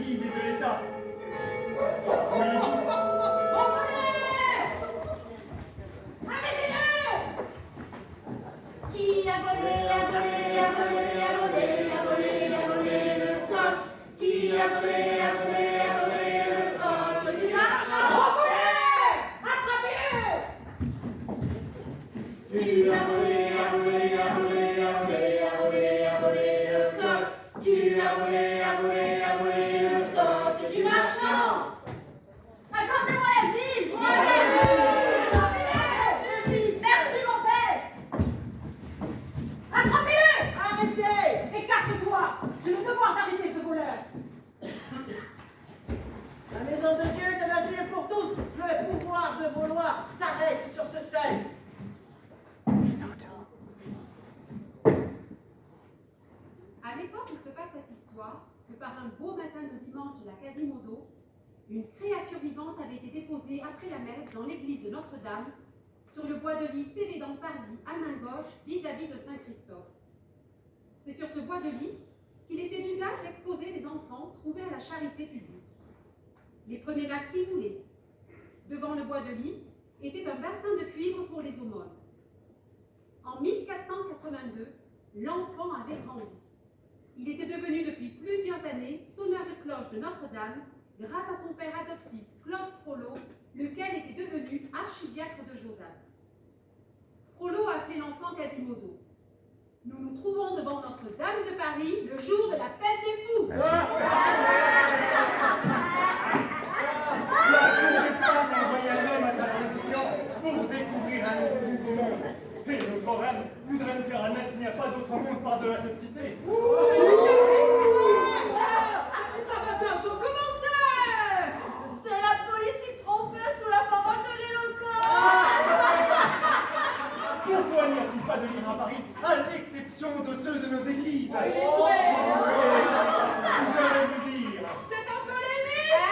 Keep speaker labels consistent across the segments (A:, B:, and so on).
A: l'Église et de l'État. Voyez-vous?
B: Arrêtez-le! Qui a volé, a volé, a volé, a volé, a volé, a volé le coq? Qui a volé, a volé, a volé le coq du marchand? Revolé! Attrapez-le! Tu as volé, a volé, a volé, a volé, a volé, a volé le coq. Tu as volé, a volé, a volé le coq du marchand. Accordez-moi l'asile! Merci, mon père! Attrapez-le!
C: Arrêtez!
B: Écarte-toi! J'ai le devoir d'arrêter ce voleur!
C: La maison de Dieu est un asile pour tous. Le pouvoir de vos lois s'arrête sur ce seuil.
D: À l'époque où se passe cette histoire, que par un beau matin de dimanche de la Quasimodo, une créature vivante avait été déposée après la messe dans l'église de Notre-Dame, sur le bois de lit scellé dans le parvis à main gauche vis-à-vis de Saint-Christophe. C'est sur ce bois de lit qu'il était d'usage d'exposer les enfants trouvés à la charité publique. Les prenait là qui voulait. Devant le bois de lit était un bassin de cuivre pour les aumônes. En 1482, l'enfant avait grandi. Il était devenu depuis plusieurs années sonneur de cloche de Notre-Dame grâce à son père adoptif Claude Frollo, lequel était devenu archidiacre de Josas. Frollo a appelé l'enfant Quasimodo. Nous nous trouvons devant Notre-Dame de Paris le jour de la fête des fous.
A: La cour d'Espagne a envoyé un homme à ta position pour découvrir un nouveau monde. Et notre reine voudrait nous faire admettre qu'il n'y a pas d'autre monde par-delà cette cité.
B: Ça va bientôt commencer! C'est la politique trompeuse sous la parole de l'éloquence!
A: Pourquoi n'y a-t-il pas de livres à Paris, à l'exception de ceux de nos églises? Je vais vous dire.
B: C'est un polémiste!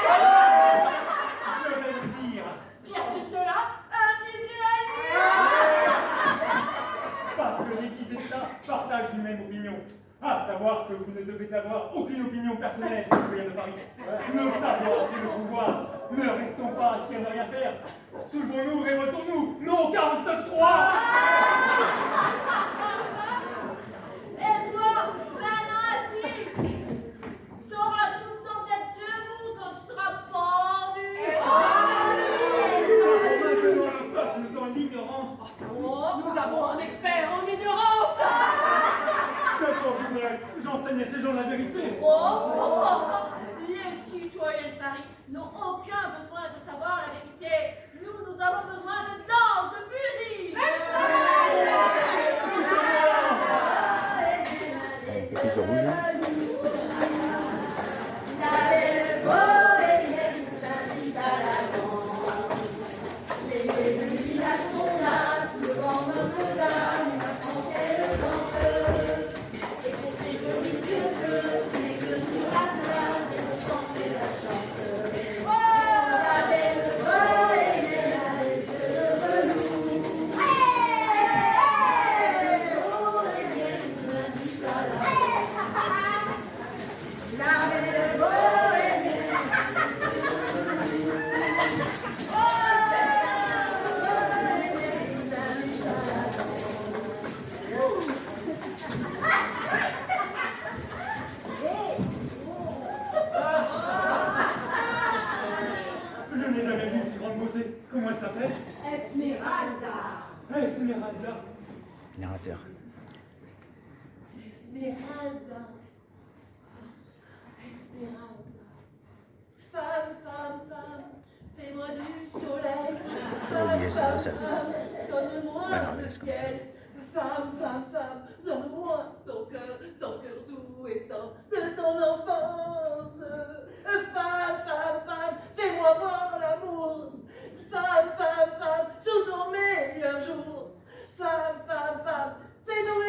A: Je vais vous dire.
B: Pire que cela, un idéaliste!
A: Parce que l'Église et l'État partagent une même opinion. À savoir que vous ne devez avoir aucune opinion personnelle, citoyen de Paris. Le savoir, c'est le pouvoir. Ne restons pas assis à ne rien faire. Soulevons-nous, révoltons-nous. Non, 49-3!
B: Et toi, maintenant assis, t'auras tout le temps d'être debout quand tu seras pendu!
A: Maintenant, le peuple dans l'ignorance.
B: Nous avons un expert en ignorance!
A: J'enseigne à ces gens la vérité.
B: Les citoyens de Paris n'ont aucun besoin de savoir la vérité. Nous avons besoin de danse, de musique.
E: Petit rouge.
A: Comment elle s'appelle?
B: Esmeralda.
A: Esmeralda.
E: Narrateur.
C: Esmeralda. Esmeralda. Femme, femme, femme, fais-moi du soleil.
E: oublié ça, ça.
C: Donne-moi
E: Ah, non,
C: le
E: laisse comme
C: ciel. Femme, femme, femme, donne-moi ton cœur doux et tendre de ton enfance. Femme, femme, femme, fais-moi voir l'amour. Femme, femme, femme, sous ton meilleur jour. Femme, femme, femme, fais-nous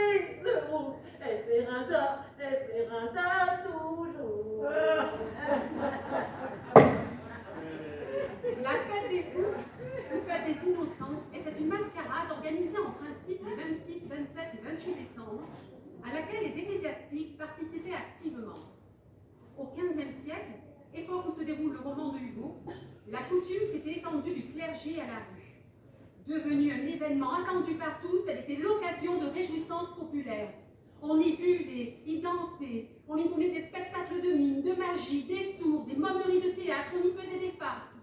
C: l'amour. Esmeralda, Esmeralda, toujours.
D: La fête des fous, ou fête des innocents, était une mascarade organisée en principe les 26, 27 et 28 se déroule le roman de Hugo, la coutume s'était étendue du clergé à la rue. Devenue un événement attendu par tous, elle était l'occasion de réjouissances populaires. On y buvait, y dansait, on y donnait des spectacles de mime, de magie, des tours, des momeries de théâtre, on y faisait des farces.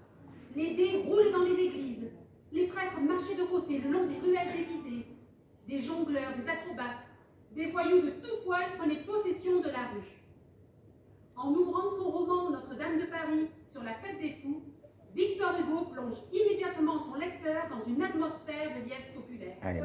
D: Les dés roulaient dans les églises, les prêtres marchaient de côté le long des ruelles déguisées. Des jongleurs, des acrobates, des voyous de tout poil prenaient possession de la rue. En ouvrant son roman Notre-Dame de Paris sur la fête des fous, Victor Hugo plonge immédiatement son lecteur dans une atmosphère de liesse populaire.
E: Allez,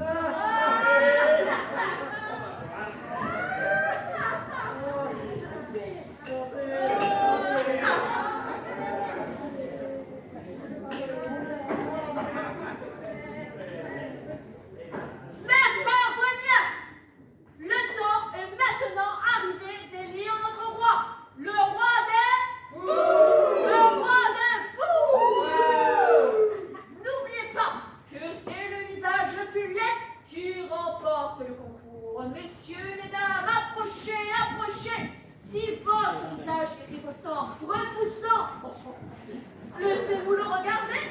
B: Messieurs, mesdames, approchez, approchez. Si votre visage est révoltant, repoussant, laissez-vous le regarder.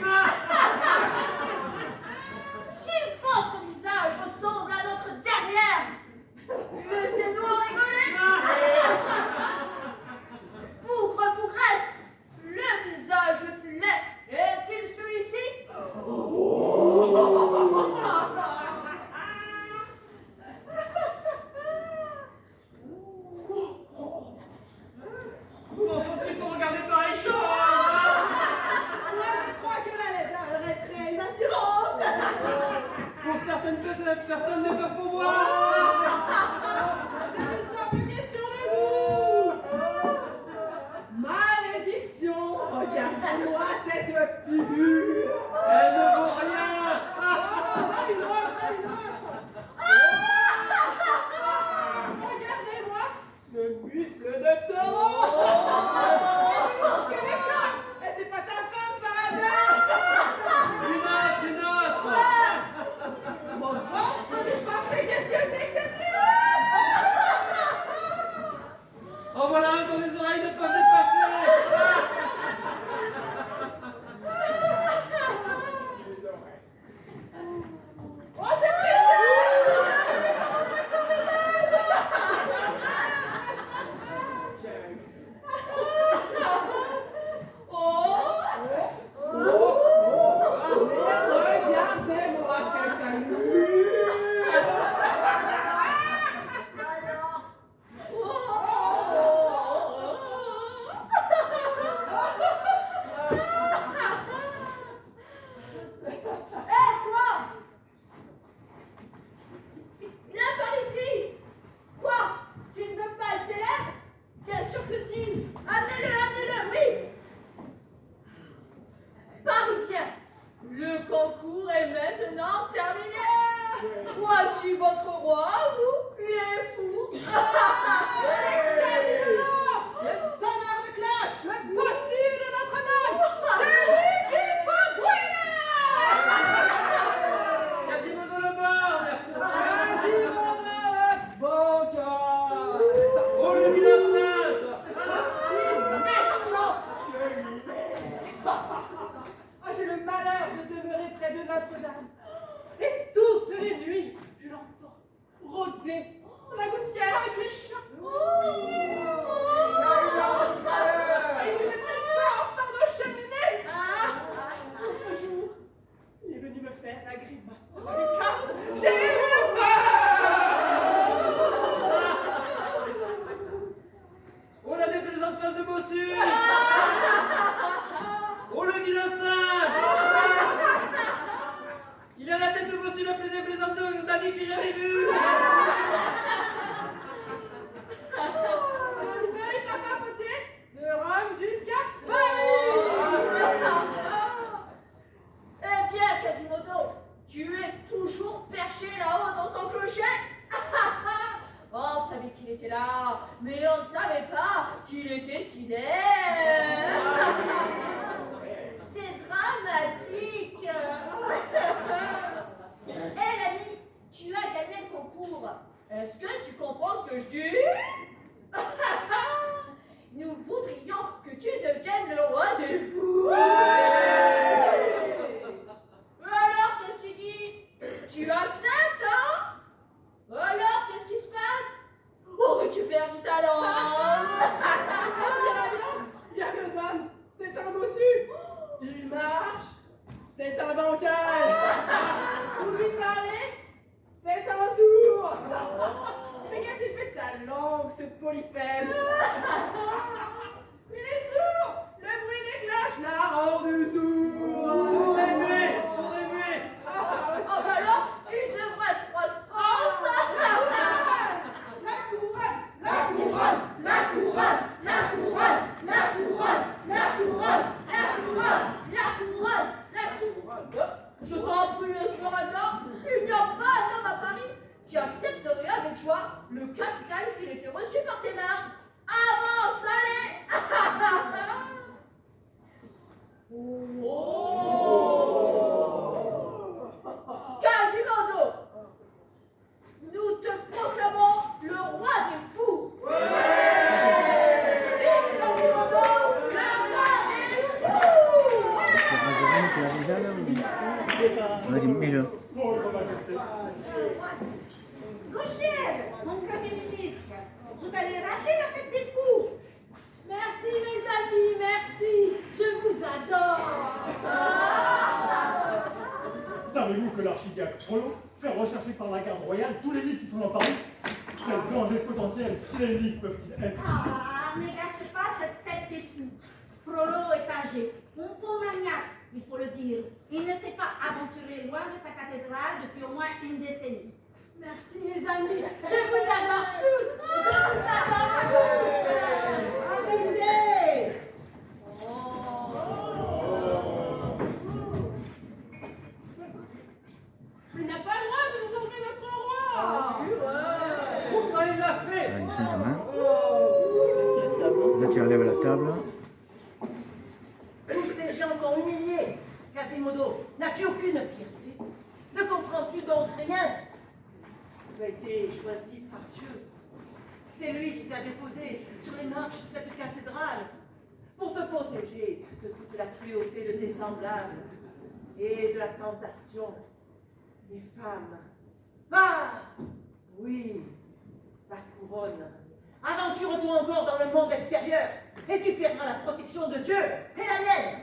B: Si votre visage ressemble à notre derrière, laissez-nous en rigoler. Bougre, bougresse, le visage le plus laid est-il celui-ci?
C: Comment faut-il pour regarder pareille chose?
F: Moi, je crois que la lettre est très attirante.
C: Pour certaines personnes, mais pas pour moi.
F: C'est une sorte de question de goût. Malédiction, regarde-moi cette figure.
C: Elle ne vaut rien.
F: Une autre. Regardez-moi ce buffle de taureau. Quel éclat! Et c'est pas ta femme par hasard?
C: Une autre.
F: Mon ventre n'est pas fait, qu'est-ce que c'est que cette nuance?
C: En voilà un dont les oreilles ne peuvent dépasser.
F: Oh, il marche, c'est un bancal. Vous lui parlez, c'est un sourd. Mais qu'a-t-il fait de sa langue, ce polyphème? Il est sourd. Le bruit des cloches l'a rendu sourd.
C: Sourd et muet, sourd et muet.
B: Oh bah alors, il devrait être roi de France.
F: La couronne, la couronne,
B: La couronne, la couronne, la couronne, la couronne, la couronne, la couronne, la couronne. Je t'en prie, Esmeralda, il n'y a pas un homme à Paris qui accepterait avec joie le capital s'il était reçu par tes mains. Avance, allez. Quasimodo, nous te proclamons le roi des fous. Vive Quasimodo, le roi des fous.
E: Vas-y, mets-le.
A: Votre Majesté.
B: Gauchère, mon Premier ministre, vous allez rater la fête des fous.
C: Merci mes amis, merci. Je vous adore.
A: Savez-vous que l'archidiacre Frollo fait rechercher par la garde royale tous les livres qui sont dans Paris? Quel danger potentiel les livres peuvent-ils être?
B: Ah, ne gâchez pas cette fête des fous. Frollo est âgé, un bon maniaque, il faut le dire. Il ne s'est pas aventuré loin de sa cathédrale depuis au moins une décennie.
C: Merci mes amis. Je vous adore tous. Je vous adore tous. Arrêtez.
F: il n'a pas le droit de nous enlever notre roi.
C: Pourtant il l'a fait.
E: Allez, Saint-Germain. Là, tu enlèves la table.
C: Tous ces gens t'ont humilié. Quasimodo, n'as-tu aucune fierté? Ne comprends-tu donc rien? Tu as été choisi par Dieu. C'est lui qui t'a déposé sur les marches de cette cathédrale pour te protéger de toute la cruauté de tes semblables et de la tentation des femmes. Ah! Oui, la couronne. Aventure-toi encore dans le monde extérieur et tu perdras la protection de Dieu et la mienne.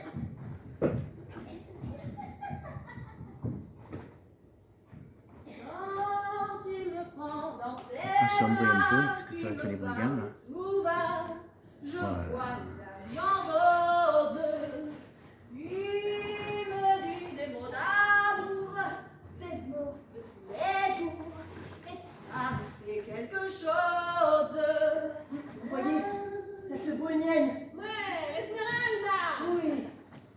B: Quand il me prend dans ses
E: Assombrer un peu,
B: bras,
E: parce que ça va être les
B: il me
E: brigands, là.
B: parle tout bas, je
E: Voilà.
B: vois la viande rose. Il me dit des mots d'amour, des mots de tous les jours, et ça me fait quelque chose.
C: Vous voyez, cette bohémienne.
F: Ouais, Esmeralda.
C: Oui,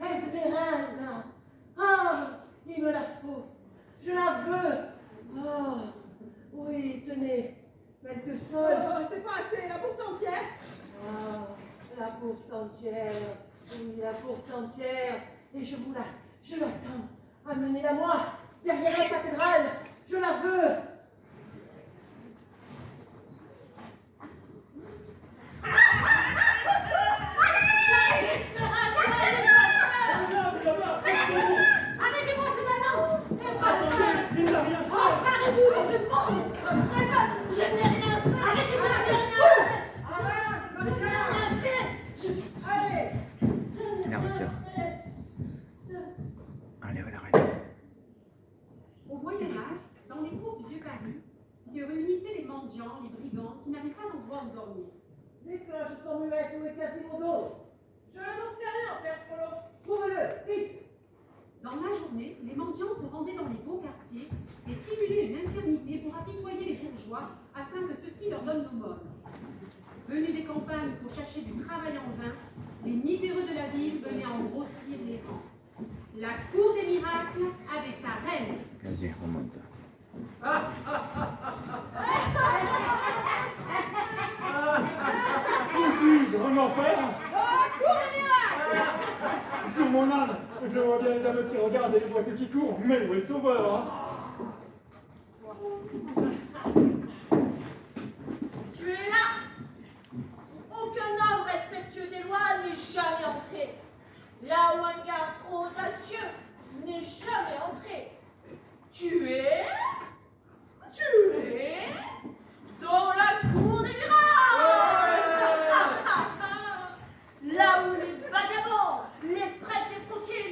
C: Esmeralda. Ah, il me la faut. Je la veux. Oh, oui, tenez, quelques sols.
F: C'est pas assez, la bourse entière.
C: Ah, la bourse entière. Oui, la bourse entière. Et je l'attends. Amenez-la moi, derrière la cathédrale. Je la veux.
B: Arrêtez-moi, c'est maintenant!
A: Attendez, il n'a rien fait.
B: Emparez-vous de ce monstre!
C: Je n'ai rien fait.
B: Arrêtez, je
C: Je n'ai
B: l'ai
C: rien fait. Je n'ai rien fait. Allez.
E: Narrateur. Enlève la reine.
D: Au Moyen-Âge, dans les cours du Vieux-Paris, se réunissaient les mendiants, les brigands qui n'avaient pas d'endroit où dormir.
C: Les cloches sont muettes, où est Quasimodo?
F: Je n'en sais rien, père Frollo.
C: Trouve-le, vite.
D: Dans la journée, les mendiants se rendaient dans les beaux quartiers et simulaient une infirmité pour apitoyer les bourgeois afin que ceux-ci leur donnent l'aumône. Venus des campagnes pour chercher du travail en vain, les miséreux de la ville venaient en grossir les rangs. La cour des miracles avait sa reine.
E: Vas-y, remonte.
A: Où suis-je? En enfer?
F: Cours de miracle.
A: Sur mon âne, je vois bien les aveux qui regardent et les boiteux qui courent, mais où est le sauveur, hein?
B: Tu es là! Aucun homme respectueux des lois n'est jamais entré. Là où un garde trop audacieux n'est jamais entré. Tu es dans la cour des miracles! Là où les vagabonds, les prêtres défroqués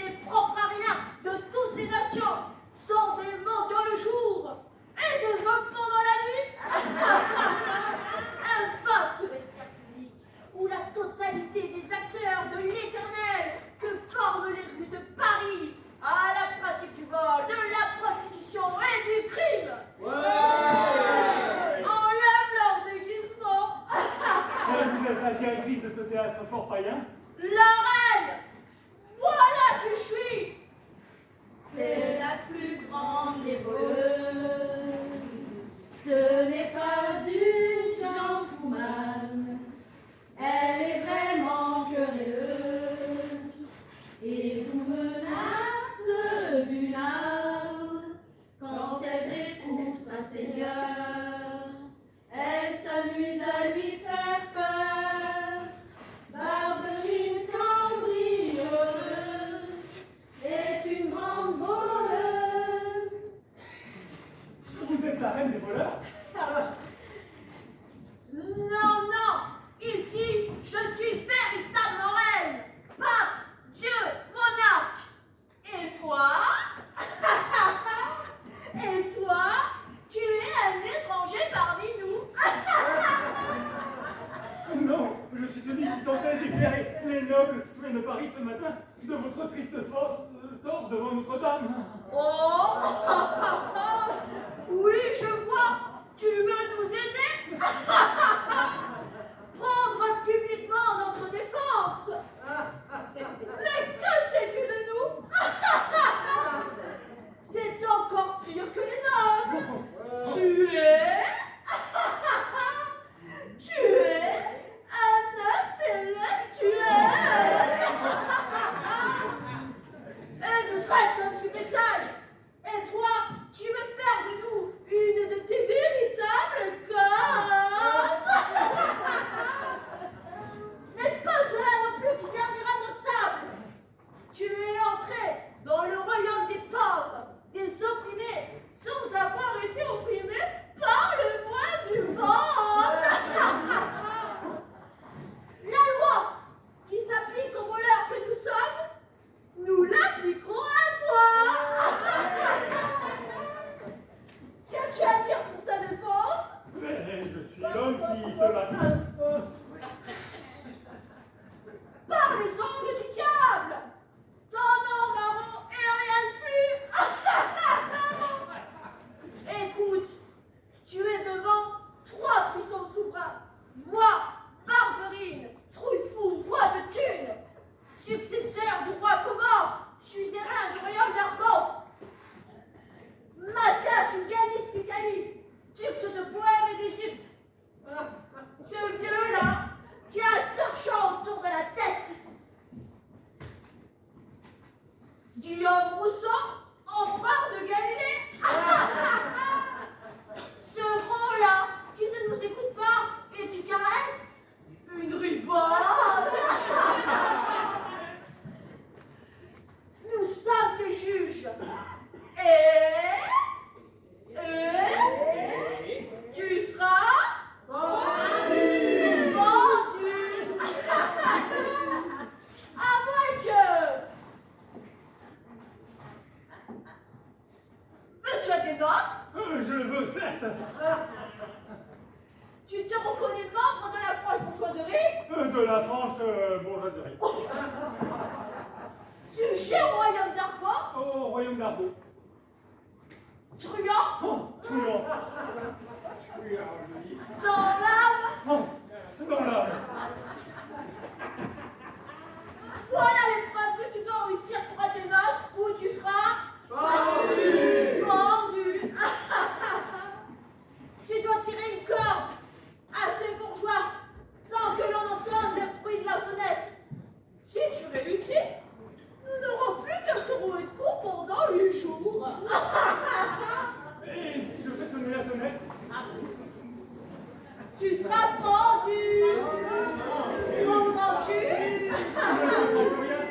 A: médiocre citoyen de Paris ce matin de votre triste sort devant Notre-Dame.
B: Oh oui, je vois, tu veux nous aider. Prendre publiquement notre défense. Mais que sais-tu de nous? C'est encore pire que les nobles. Tu es un intellectuel. Elle nous traite comme du bétail. Et toi, tu veux faire de nous une de tes véritables causes. Ce n'est pas cela non plus qui garnira notre table. Tu es entré dans le royaume des pauvres, des opprimés, sans avoir été opprimé par le moins du monde. La loi qui s'applique aux voleurs que nous sommes, nous l'appliquerons à toi. Qu'as-tu à dire pour ta défense?
A: Mais je suis l'homme qui se bat.
B: Par les ongles du diable, ton nom marron et rien de plus. Écoute, tu es devant trois puissants souverains. Moi, Barberine, Trouillefou, roi de Thunes, successeur du roi Comore, suzerain du royaume d'Argon. Mathias Galis Picali, duc de Bohême et d'Égypte. Ce vieux-là qui a un torchon autour de la tête. Guillaume Rousseau, empereur de Galilée. Ce rond-là qui ne nous écoute pas et qui caresse une ribande. Nous sommes des juges. Et tu seras pendu. À moins que... Veux-tu des notes?
A: Je le veux, certes.
B: Tu te reconnais membre de la franche bourgeoiserie?
A: De la franche bourgeoiserie.
B: Sujet au royaume d'Argon?
A: Au royaume d'Argot.
B: Truand?
A: Oh, truand.
B: Dans l'âme?
A: Oh, dans l'âme.
B: Voilà l'épreuve que tu dois réussir pour être des notes, ou tu seras...
C: Pendu.
B: pendu. Tu dois tirer une corde à ces bourgeois sans que l'on entende le bruit de la sonnette. Si tu réussis, nous n'aurons plus qu'un trouer de coups pendant 8 jours.
A: Et si je fais sonner la sonnette?
B: Tu seras pendu. Comprends-tu?
A: Je ne comprends plus rien.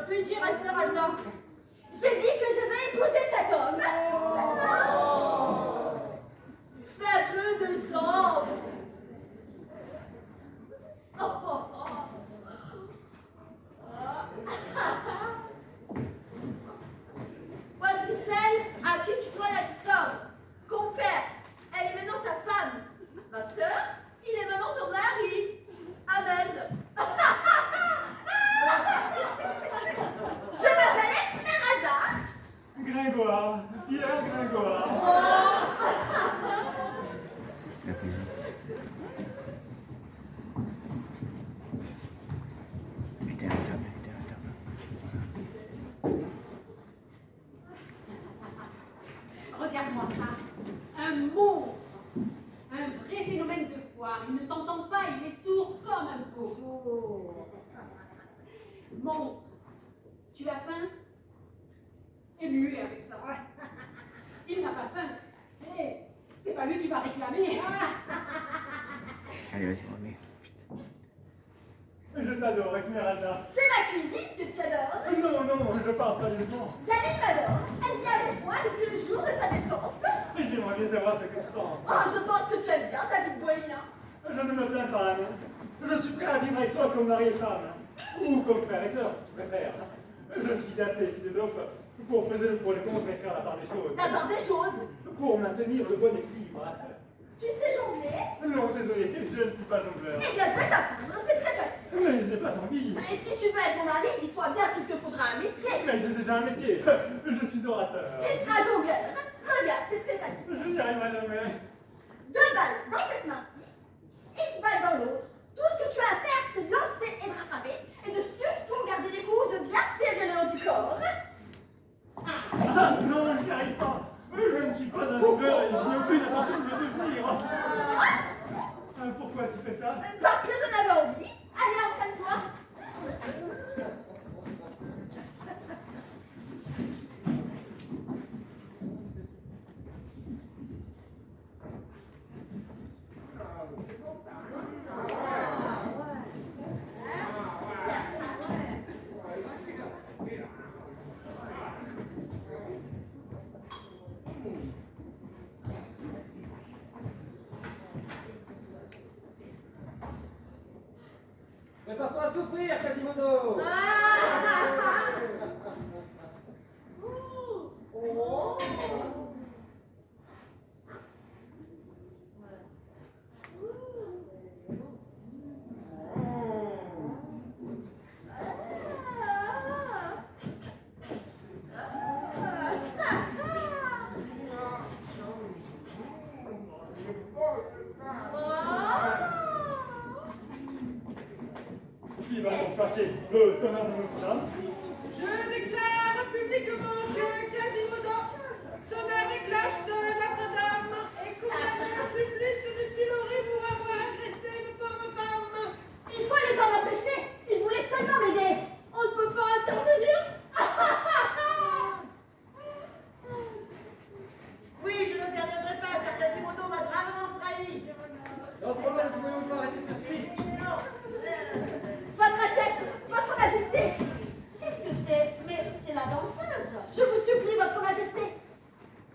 B: plaisir, Esmeralda. J'ai dit que je vais épouser cet homme. Faites-le descendre. Voici celle à qui tu dois la somme. Compère, elle est maintenant ta femme. Ma sœur, il est maintenant ton mari. Amen. Je m'appelle Esmeralda.
A: Gringoire, Pierre Gringoire.
E: La cuisine. Mettez à la table, mettez à la table.
D: Regarde-moi ça. Un monstre. Un vrai phénomène de foire. Il ne t'entend pas, il est sourd comme un pot. Monstre. Tu as faim? Et muet avec ça. Il n'a pas faim. Et c'est pas lui qui va réclamer.
E: Allez, vas-y, remets.
A: Je t'adore, Esmeralda.
B: C'est ma cuisine que tu adores.
A: Non, non, je parle sérieusement.
B: Janine m'adore. Elle vient avec moi depuis le jour de sa naissance.
A: Mais j'aimerais bien savoir ce que tu penses.
B: Oh, je pense que tu aimes bien ta vie de bohémien.
A: Je ne me plains pas, non. Je suis prêt à vivre avec toi comme mari et femme. Ou comme frère et sœur, si tu préfères. Je suis assez philosophe pour peser le pour et le contre et faire la part des choses.
B: La part des choses.
A: Pour maintenir le bon équilibre.
B: Tu sais jongler?
A: Non, désolé, je ne suis pas jongleur.
B: Eh bien, je vais t'apprendre, c'est très facile.
A: Mais je n'ai pas envie.
B: Et si tu veux être mon mari, dis-toi bien qu'il te faudra un métier.
A: Mais j'ai déjà un métier. Je suis orateur.
B: Tu seras jongleur. Regarde, c'est très facile.
A: Je n'y arriverai jamais.
B: 2 balles dans cette main-ci, 1 balle dans l'autre. Tout ce que tu as à faire, c'est de lancer et de rattraper, et de surtout garder les coudes bien serrés le long du corps.
A: Ah non, je n'y arrive pas. Je ne suis pas un jongleur et je n'ai aucune intention de le devenir. Pourquoi tu fais ça?
B: Parce que j'en avais envie. Allez, entraîne-toi.
C: Prépare-toi à souffrir, Quasimodo.
A: Qui va donc châtier le sonneur de Notre-Dame?
F: Je déclare publiquement que Quasimodo, sonneur des cloches de Notre-Dame, est condamné au supplice du pilori pour avoir agressé de pauvres femmes.
B: Il faut les en empêcher. Ils voulaient seulement m'aider. On ne peut pas intervenir.
C: Oui, je n'interviendrai pas, car Quasimodo m'a gravement trahi. Notre honneur, pouvez-vous pas arrêter ceci?
B: Votre Altesse, Votre Majesté. Qu'est-ce que c'est? Mais c'est la danseuse. Je vous supplie, Votre Majesté.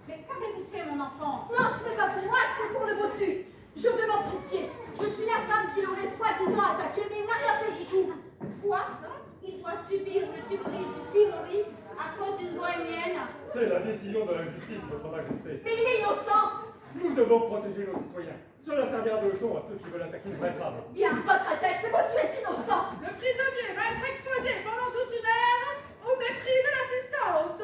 D: Mais qu'avez-vous fait, mon enfant?
B: Non, ce n'est pas pour moi, c'est pour le bossu. Je demande pitié. Je suis la femme qui l'aurait soi-disant attaqué, mais il n'a rien fait du tout.
D: Quoi? Il doit subir le supplice du pilori à cause d'une bohémienne.
A: C'est la décision de la justice, Votre Majesté.
B: Mais il est innocent.
A: Nous devons protéger nos citoyens. Cela servira de leçon à ceux qui veulent attaquer une vraie femme.
B: Bien, Votre Altesse, le bossu est innocent.
F: Le prisonnier va être exposé pendant toute une heure au mépris de l'assistance.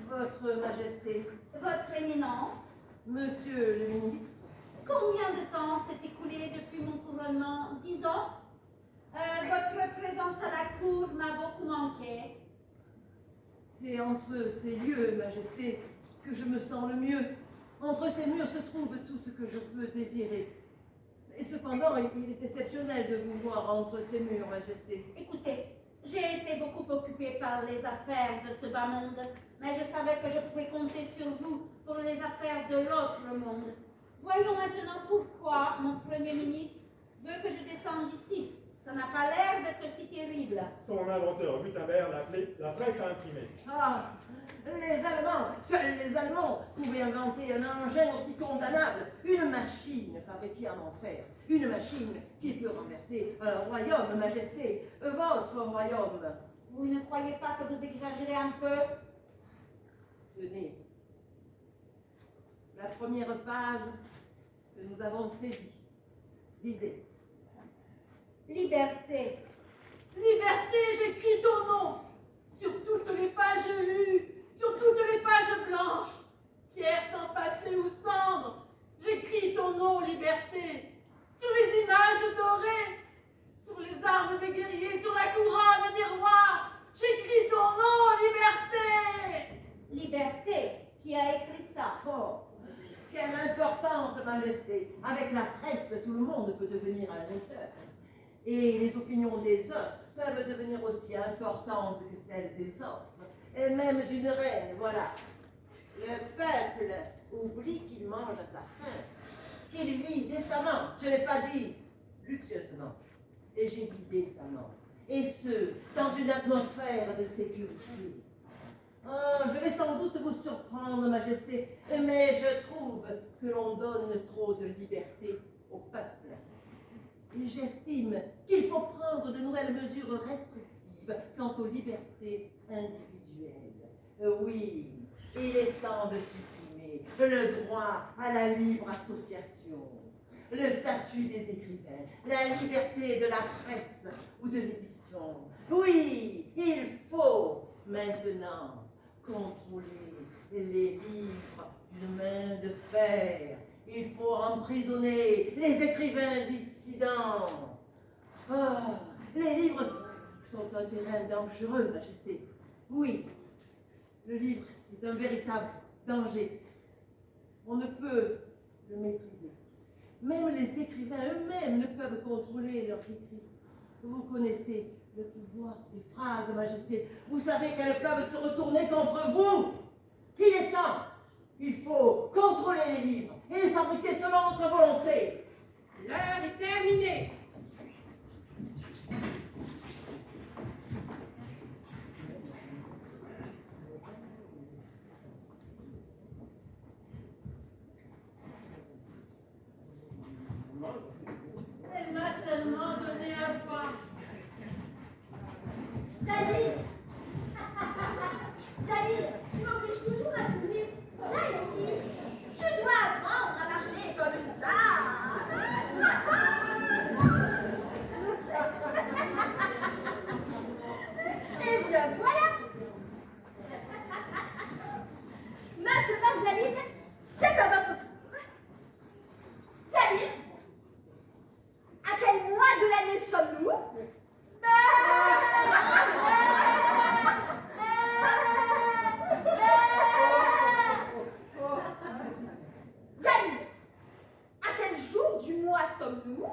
C: Votre Majesté,
D: Votre éminence,
C: Monsieur le ministre,
D: combien de temps s'est écoulé depuis mon couronnement? 10 ans? Votre présence à la cour m'a beaucoup manqué.
C: c'est entre ces lieux, Majesté, que je me sens le mieux. Entre ces murs se trouve tout ce que je peux désirer. Et cependant, il est exceptionnel de vous voir entre ces murs, Majesté.
D: Écoutez, j'ai été beaucoup occupée par les affaires de ce bas monde, mais je savais que je pouvais compter sur vous pour les affaires de l'autre monde. Voyons maintenant pourquoi mon Premier ministre
B: veut que je descende d'ici. Ça n'a pas l'air d'être si terrible.
A: Son inventeur, Gutenberg, l'a appelé la presse à imprimer.
C: Ah, les Allemands, seuls les Allemands pouvaient inventer un engin aussi condamnable. Une machine fabriquée en enfer. Une machine qui peut renverser un royaume, Majesté. Votre royaume.
B: Vous ne croyez pas que vous exagérez un peu?
C: Tenez. La première page que nous avons saisie. Lisez.
B: Liberté.
G: Liberté, j'écris ton nom sur toutes les pages lues, sur toutes les pages blanches, pierre sans papier ou cendre. J'écris ton nom, liberté, sur les images dorées, sur les armes des guerriers, sur la couronne des rois. J'écris ton nom, liberté.
B: Liberté. Qui a écrit ça?
C: Oh, quelle importance, Majesté. Avec la presse, tout le monde peut devenir un auteur. Et les opinions des uns peuvent devenir aussi importantes que celles des autres, et même d'une reine, voilà. Le peuple oublie qu'il mange à sa faim, qu'il vit décemment, je n'ai pas dit luxueusement, et j'ai dit décemment, et ce, dans une atmosphère de sécurité. Oh, je vais sans doute vous surprendre, Majesté, mais je trouve que l'on donne trop de liberté au peuple. Et j'estime qu'il faut prendre de nouvelles mesures restrictives quant aux libertés individuelles. Oui, il est temps de supprimer le droit à la libre association, le statut des écrivains, la liberté de la presse ou de l'édition. Oui, il faut maintenant contrôler les livres d'une main de fer. Il faut emprisonner les écrivains dissidents. Ah, les livres sont un terrain dangereux, Majesté. Oui, le livre est un véritable danger. On ne peut le maîtriser. Même les écrivains eux-mêmes ne peuvent contrôler leurs écrits. Vous connaissez le pouvoir des phrases, Majesté. Vous savez qu'elles peuvent se retourner contre vous. Il est temps. Il faut contrôler les livres et les fabriquer selon notre volonté.
D: L'heure est terminée.
G: Elle m'a seulement donné un pas.
B: Jalil. Jalil, tu m'obliges toujours à courir. Là, ici, je dois apprendre à marcher comme une dame. Eh bien, voilà. Maintenant, Jalil, c'est à votre tour. Jalil, à quel mois de l'année sommes-nous? Jalil, à quel jour du mois sommes-nous?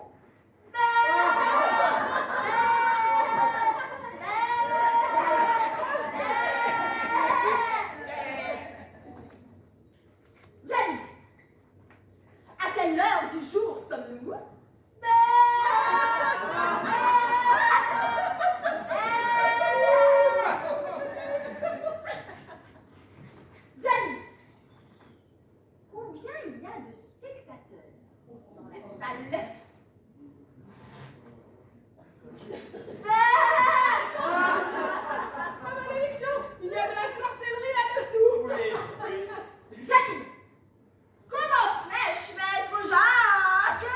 B: Jalil, à quelle heure du jour sommes-nous? Jalil, combien il y a de spectateurs dans la salle?
F: Ah, malédiction! Il y a de la sorcellerie là-dessous!
B: Jalil, comment puis-je, maître Jacques?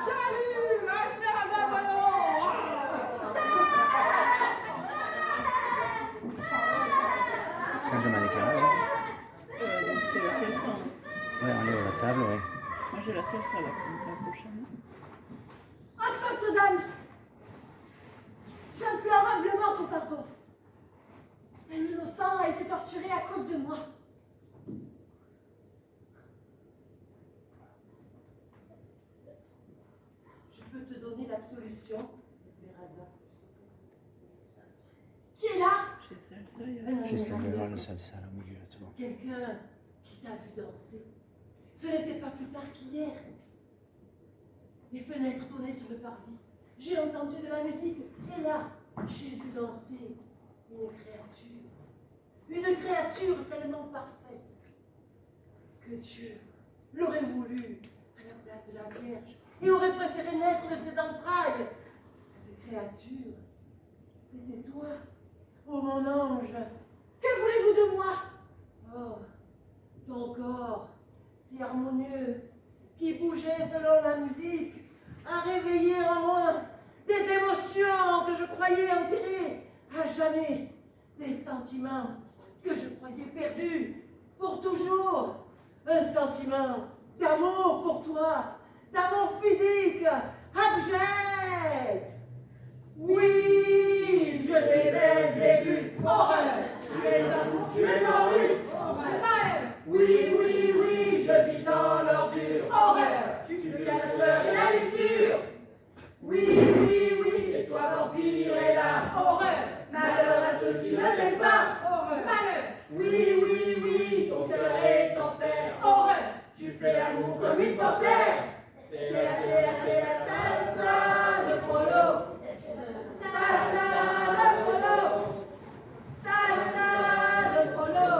F: J'allume! Esmeralda, voyons!
E: Changement d'éclairage.
H: C'est la salsa.
E: Ouais, on est à la table, ouais.
H: Moi j'ai la salsa la prochaine.
B: Ah, sainte dame! J'implore humblement ton pardon. Un innocent a été torturé à cause de moi.
C: Je peux te donner l'absolution, Esmeralda.
B: Qui est là?
H: Chez salsa, il y a...
C: Non,
E: J'ai
C: non,
E: ça
C: non,
E: devant
C: non.
E: le salsa, là, au milieu, là, c'est bon.
C: Quelqu'un qui t'a vu danser. Ce n'était pas plus tard qu'hier. Mes fenêtres donnaient sur le parvis. J'ai entendu de la musique et là, j'ai vu danser une créature. Une créature tellement parfaite que Dieu l'aurait voulu à la place de la Vierge et aurait préféré naître de ses entrailles. Cette créature, c'était toi, oh mon ange.
B: Que voulez-vous de moi?
C: Oh, ton corps, si harmonieux, qui bougeait selon la musique, a réveillé en moi des émotions que je croyais enterrées à jamais, des sentiments que je croyais perdus pour toujours, un sentiment d'amour pour toi, d'amour physique, abject. Oui, je suis Belzébuth.
B: Horreur!
C: Tu es amour, tu es en rue.
B: Horreur!
C: Oui, oui, oui, je vis dans l'ordure.
B: Horreur!
C: Tu es la sueur et la luxure. Oui, oui, oui, c'est toi vampire et là.
B: Horreur!
C: Malheur à ceux qui ne t'aiment pas.
B: Malheur!
C: Oui, oui, oui, ton cœur est en fer.
B: Horreur!
C: Tu fais l'amour comme une panthère. C'est la salsa de Frollo.
B: Salsa de Frollo! Salsa de Frollo!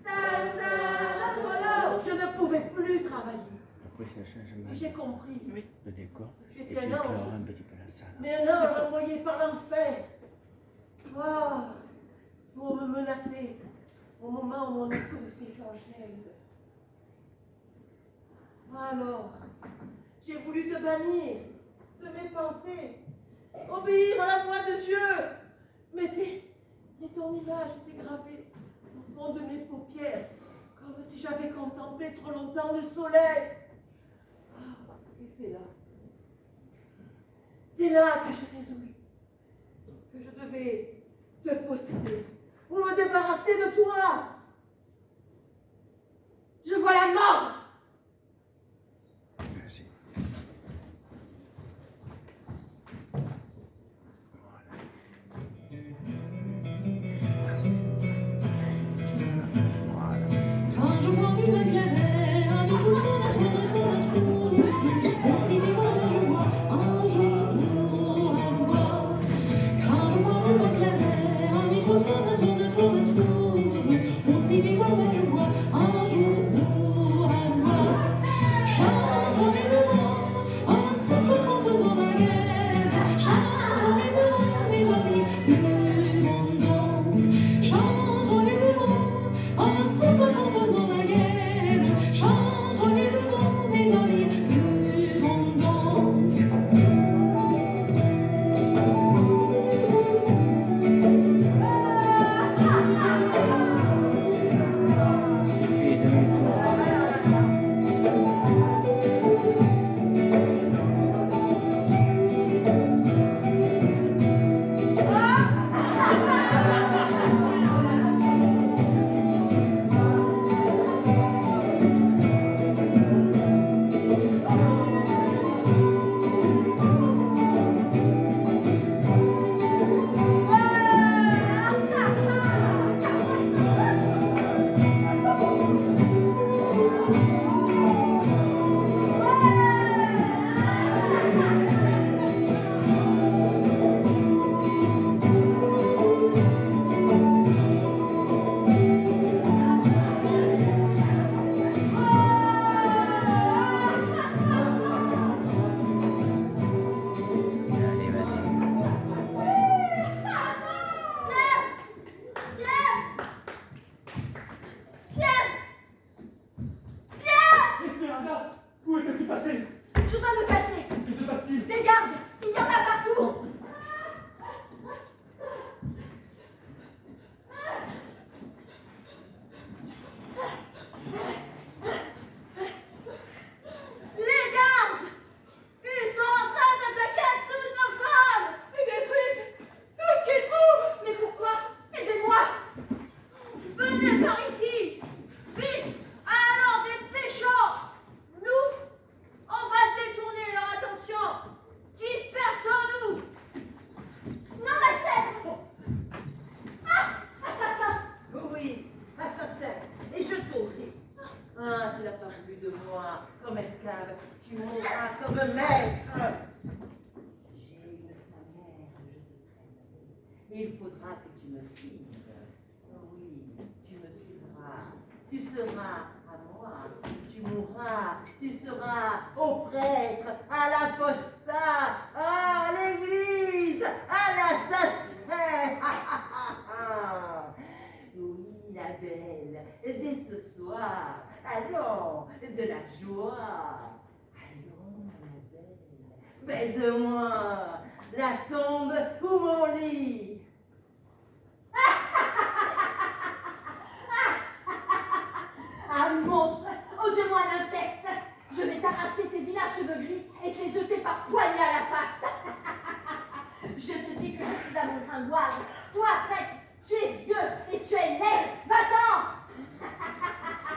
B: Salsa de Frollo!
C: Je ne pouvais plus travailler.
E: Après, ça change
C: Et j'ai compris.
E: le décor.
C: Tu
E: Et tu
C: étais un ange.
E: éclaireras un petit peu la salle.
C: Mais un ange envoyé par l'enfer. Oh, pour me menacer au moment où mon épouse fit changer. Alors, j'ai voulu te bannir de mes pensées, obéir à la voix de Dieu. Mais ton image était gravée au fond de mes paupières, comme si j'avais contemplé trop longtemps le soleil. Ah, et c'est là que j'ai résolu que je devais te posséder pour me débarrasser de toi.
B: Je vois la mort!
E: Merci. Voilà.
I: Quand je vois une clairière, un tout tourne, si les volets je vois un jour à moi. Quand je vois une clairière, un tout tourne,
C: pas voulu de moi comme esclave, tu mourras comme maître. J'ai une tanière, je te traîne. Il faudra que tu me suives. Oui, tu me suivras. Tu seras à moi. Tu mourras. Tu seras au prêtre, à l'apostat, à l'église, à l'assassin. Oui, la belle, dès ce soir, allons, de la joie. Allons, la belle, baise-moi, la tombe ou mon lit.
G: Ah, monstre! Ôte-moi l'infecte! Je vais t'arracher tes vilains cheveux gris et te les jeter par poignée à la face! Je te dis que je suis à mon gringoire. Toi, prêtre, tu es vieux et tu es laid! Va-t'en!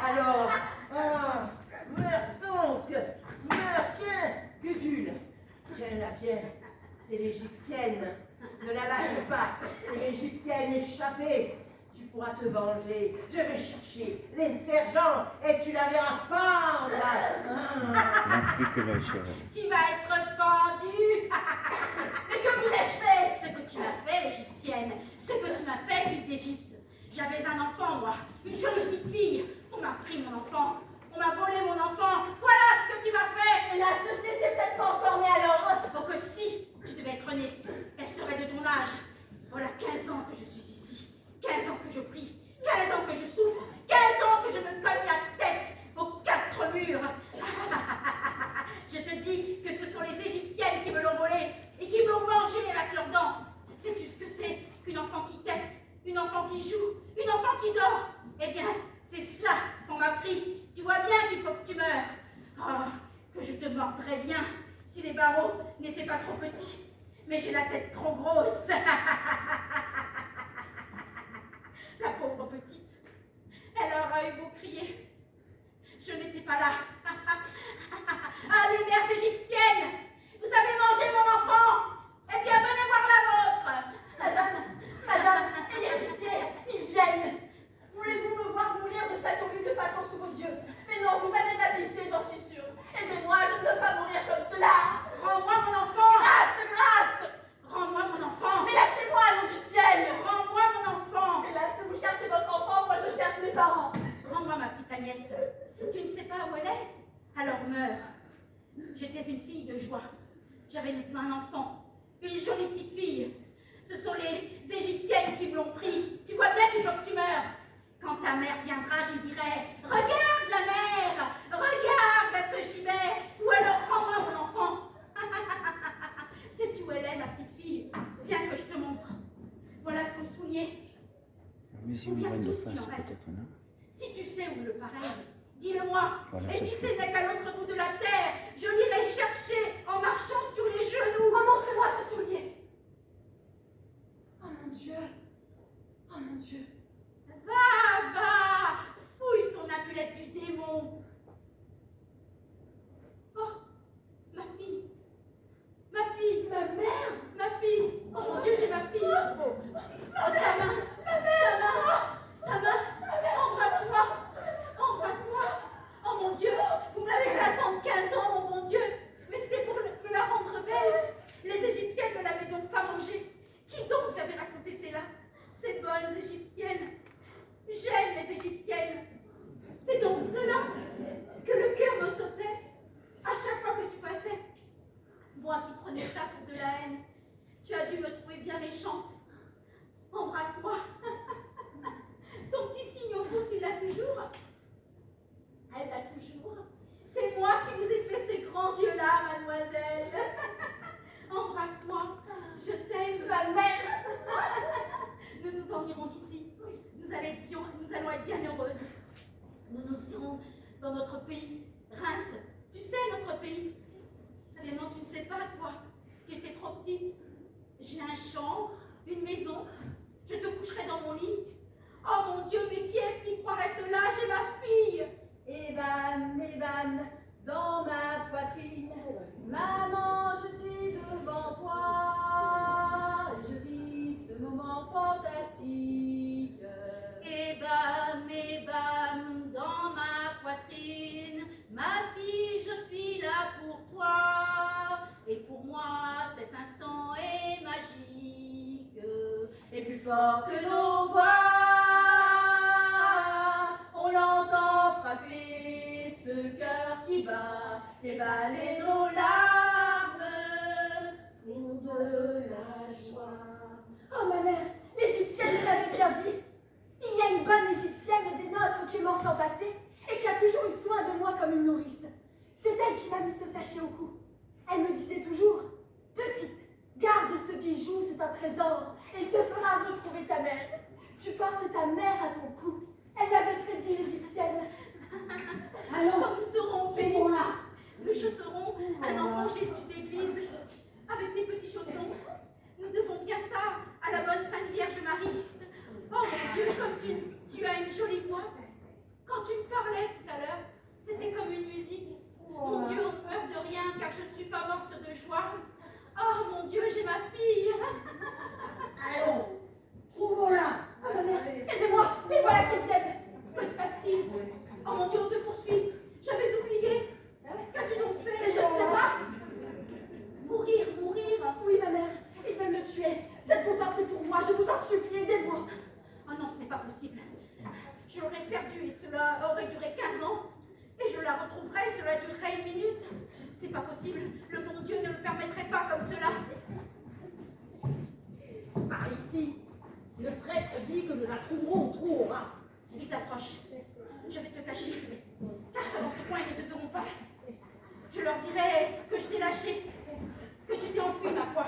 C: Alors, meurs donc, meurs, tiens, Gudule, tiens-la bien, c'est l'égyptienne, ne la lâche pas, c'est l'égyptienne échappée. Tu pourras te venger, je vais chercher les sergents et tu la verras pendre.
E: L'implique la chèvre.
B: Tu vas être pendu.
G: Mais que vous ai-je fait?
B: Ce que tu m'as fait, l'Égyptienne, ce que tu m'as fait, fille d'Égypte. J'avais un enfant, moi, une jolie petite fille. On m'a pris mon enfant, on m'a volé mon enfant. Voilà ce que tu m'as fait.
G: Hélas, je n'étais peut-être pas encore née alors.
B: Oh que si, tu devais être née, elle serait de ton âge. Voilà 15 ans que je suis ici, 15 ans que je prie, 15 ans que je souffre, 15 ans que je me cogne la tête aux 4 murs. Je te dis que ce sont les Égyptiennes qui me l'ont volé et qui me l'ont mangé avec leurs dents. Sais-tu ce que c'est qu'une enfant qui tète, une enfant qui joue, une enfant qui dort? Eh bien, c'est cela qu'on m'a pris. Tu vois bien qu'il faut que tu meurs. Oh, que je te mordrais bien si les barreaux n'étaient pas trop petits. Mais j'ai la tête trop grosse. La pauvre petite, elle aura eu beau crier. Je n'étais pas là. Ah, les mères égyptiennes, vous avez mangé mon enfant. Eh bien, venez voir la vôtre.
G: Madame, ayez pitié, ils viennent. Voulez-vous me voir mourir de cette horrible façon sous vos yeux? Mais non, vous avez de la pitié, j'en suis sûre. Aidez-moi, je ne veux pas mourir comme cela.
B: Rends-moi mon enfant.
G: Grâce, grâce.
B: Rends-moi mon enfant.
G: Mais lâchez-moi, nom du ciel.
B: Rends-moi mon enfant.
G: Hélas, vous cherchez votre enfant, moi je cherche mes parents.
B: Rends-moi ma petite Agnès. Tu ne sais pas où elle est? Alors meurs. J'étais une fille de joie. J'avais un enfant, une jolie petite fille. Ce sont les Égyptiennes qui me l'ont pris. Tu vois bien qu'il faut que tu meurs. Quand ta mère viendra, je lui dirai: regarde la mère, regarde à ce gibet, ou alors rends-moi mon enfant. Sais-tu où elle est, ma petite fille? Viens que je te montre. Voilà son soulier.
E: Mais si on irait de face, peut-être, non?
B: Si tu sais où le pareil, dis-le-moi.
E: Voilà,
B: Et
E: ça
B: si
E: se
B: c'est
E: fait.
B: qu'à l'autre bout de la terre, je l'irai chercher en marchant sur les genoux.
G: Oh, montrez-moi ce soulier. Oh mon Dieu. Oh mon Dieu.
B: Va, va, fouille ton amulette du démon. Oh, ma fille,
G: Ma mère.
B: ma fille. Oh mon Dieu, j'ai ma fille. Oh, ta main, ta main, embrasse-moi, embrasse-moi. Oh mon Dieu, vous me l'avez fait attendre 15 ans, oh mon Dieu. Mais c'était pour me la rendre belle. Les Égyptiennes ne l'avaient donc pas mangée. Qui donc vous avait raconté cela? Ces bonnes Égyptiennes. J'aime les Égyptiennes. C'est donc cela que le cœur me sautait à chaque fois que tu passais. Moi qui prenais ça pour de la haine, tu as dû me trouver bien méchante. Embrasse-moi. Ton petit signe au bout, tu l'as toujours? Elle l'a toujours. C'est moi qui vous ai fait ces grands yeux-là, mademoiselle. Embrasse-moi. Je t'aime.
G: Ma mère.
B: Nous nous en irons d'ici. Nous allons être bien heureuses. Nous irons dans notre pays, Reims. Tu sais, notre pays. Eh bien non, tu ne sais pas, toi. Tu étais trop petite. J'ai un champ, une maison. Je te coucherai dans mon lit. Oh mon Dieu, mais qui est-ce qui croirait cela? J'ai ma fille.
G: Evan, dans ma poitrine. Maman, je suis devant toi. Je vis ce moment fantastique.
B: Et bam, dans ma poitrine.
G: fort que nos voix, on l'entend frapper ce cœur qui bat, déballer nos larmes pour de la joie.
B: Oh ma mère, l'Égyptienne nous avait bien dit. Il y a une bonne Égyptienne des nôtres qui est morte l'an passé et qui a toujours eu soin de moi comme une nourrice. C'est elle qui m'a mis ce sachet au cou. Elle me disait toujours, petite, garde ce bijou, c'est un trésor, et il te fera retrouver ta mère. Tu portes ta mère à ton cou. Elle l'avait prédit, l'Égyptienne.
G: Allons, nous serons
B: Vivons là.
G: Nous chausserons un enfant Jésus d'église avec des petits chaussons. Nous devons bien ça à la bonne Sainte Vierge Marie. Oh mon Dieu, comme tu as une jolie voix. Quand tu me parlais tout à l'heure, c'était comme une musique. Mon Dieu, on peur de rien car je ne suis pas morte de joie. Oh mon Dieu, j'ai ma fille.
B: Allons, trouvons-la. Oh ma mère, aidez-moi, les voilà qui viennent.
G: Que se passe-t-il? Oh mon Dieu, on te poursuit. J'avais oublié. Qu'as-tu donc fait?
B: Mais je ne sais pas.
G: Mourir.
B: Oui, ma mère, ils veulent me tuer. Cette poupée, c'est pour moi. Je vous en supplie, aidez-moi.
G: Oh non, ce n'est pas possible. Je l'aurais perdue et cela aurait duré 15 ans. Et je la retrouverais, cela durerait 1 minute. Ce n'est pas possible. Le bon Dieu ne le permettrait pas comme cela.
D: Par ici, le prêtre dit que nous la trouverons trop au ras.
G: Ils s'approchent. Je vais te cacher. Cache-toi dans ce coin, ils ne te verront pas. Je leur dirai que je t'ai lâché, que tu t'es enfui, ma foi.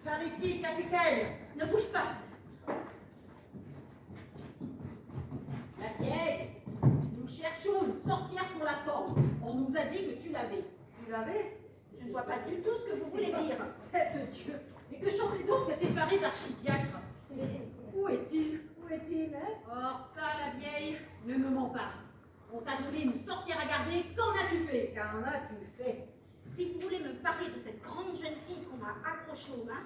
C: Par ici, capitaine.
G: Ne bouge pas.
D: La vieille, nous cherchons une sorcière pour la porte. On nous a dit que tu l'avais.
C: Tu l'avais?
G: Je ne vois pas du tout ce que vous voulez dire.
D: Tête de Dieu, mais que chantait donc cet effaré d'archidiacre? Où est-il?
C: Où est-il, hein?
D: Or ça, la vieille, ne me mens pas. On t'a donné une sorcière à garder, qu'en as-tu fait?
C: Qu'en as-tu fait?
G: Si vous voulez me parler de cette grande jeune fille qu'on m'a accrochée aux mains,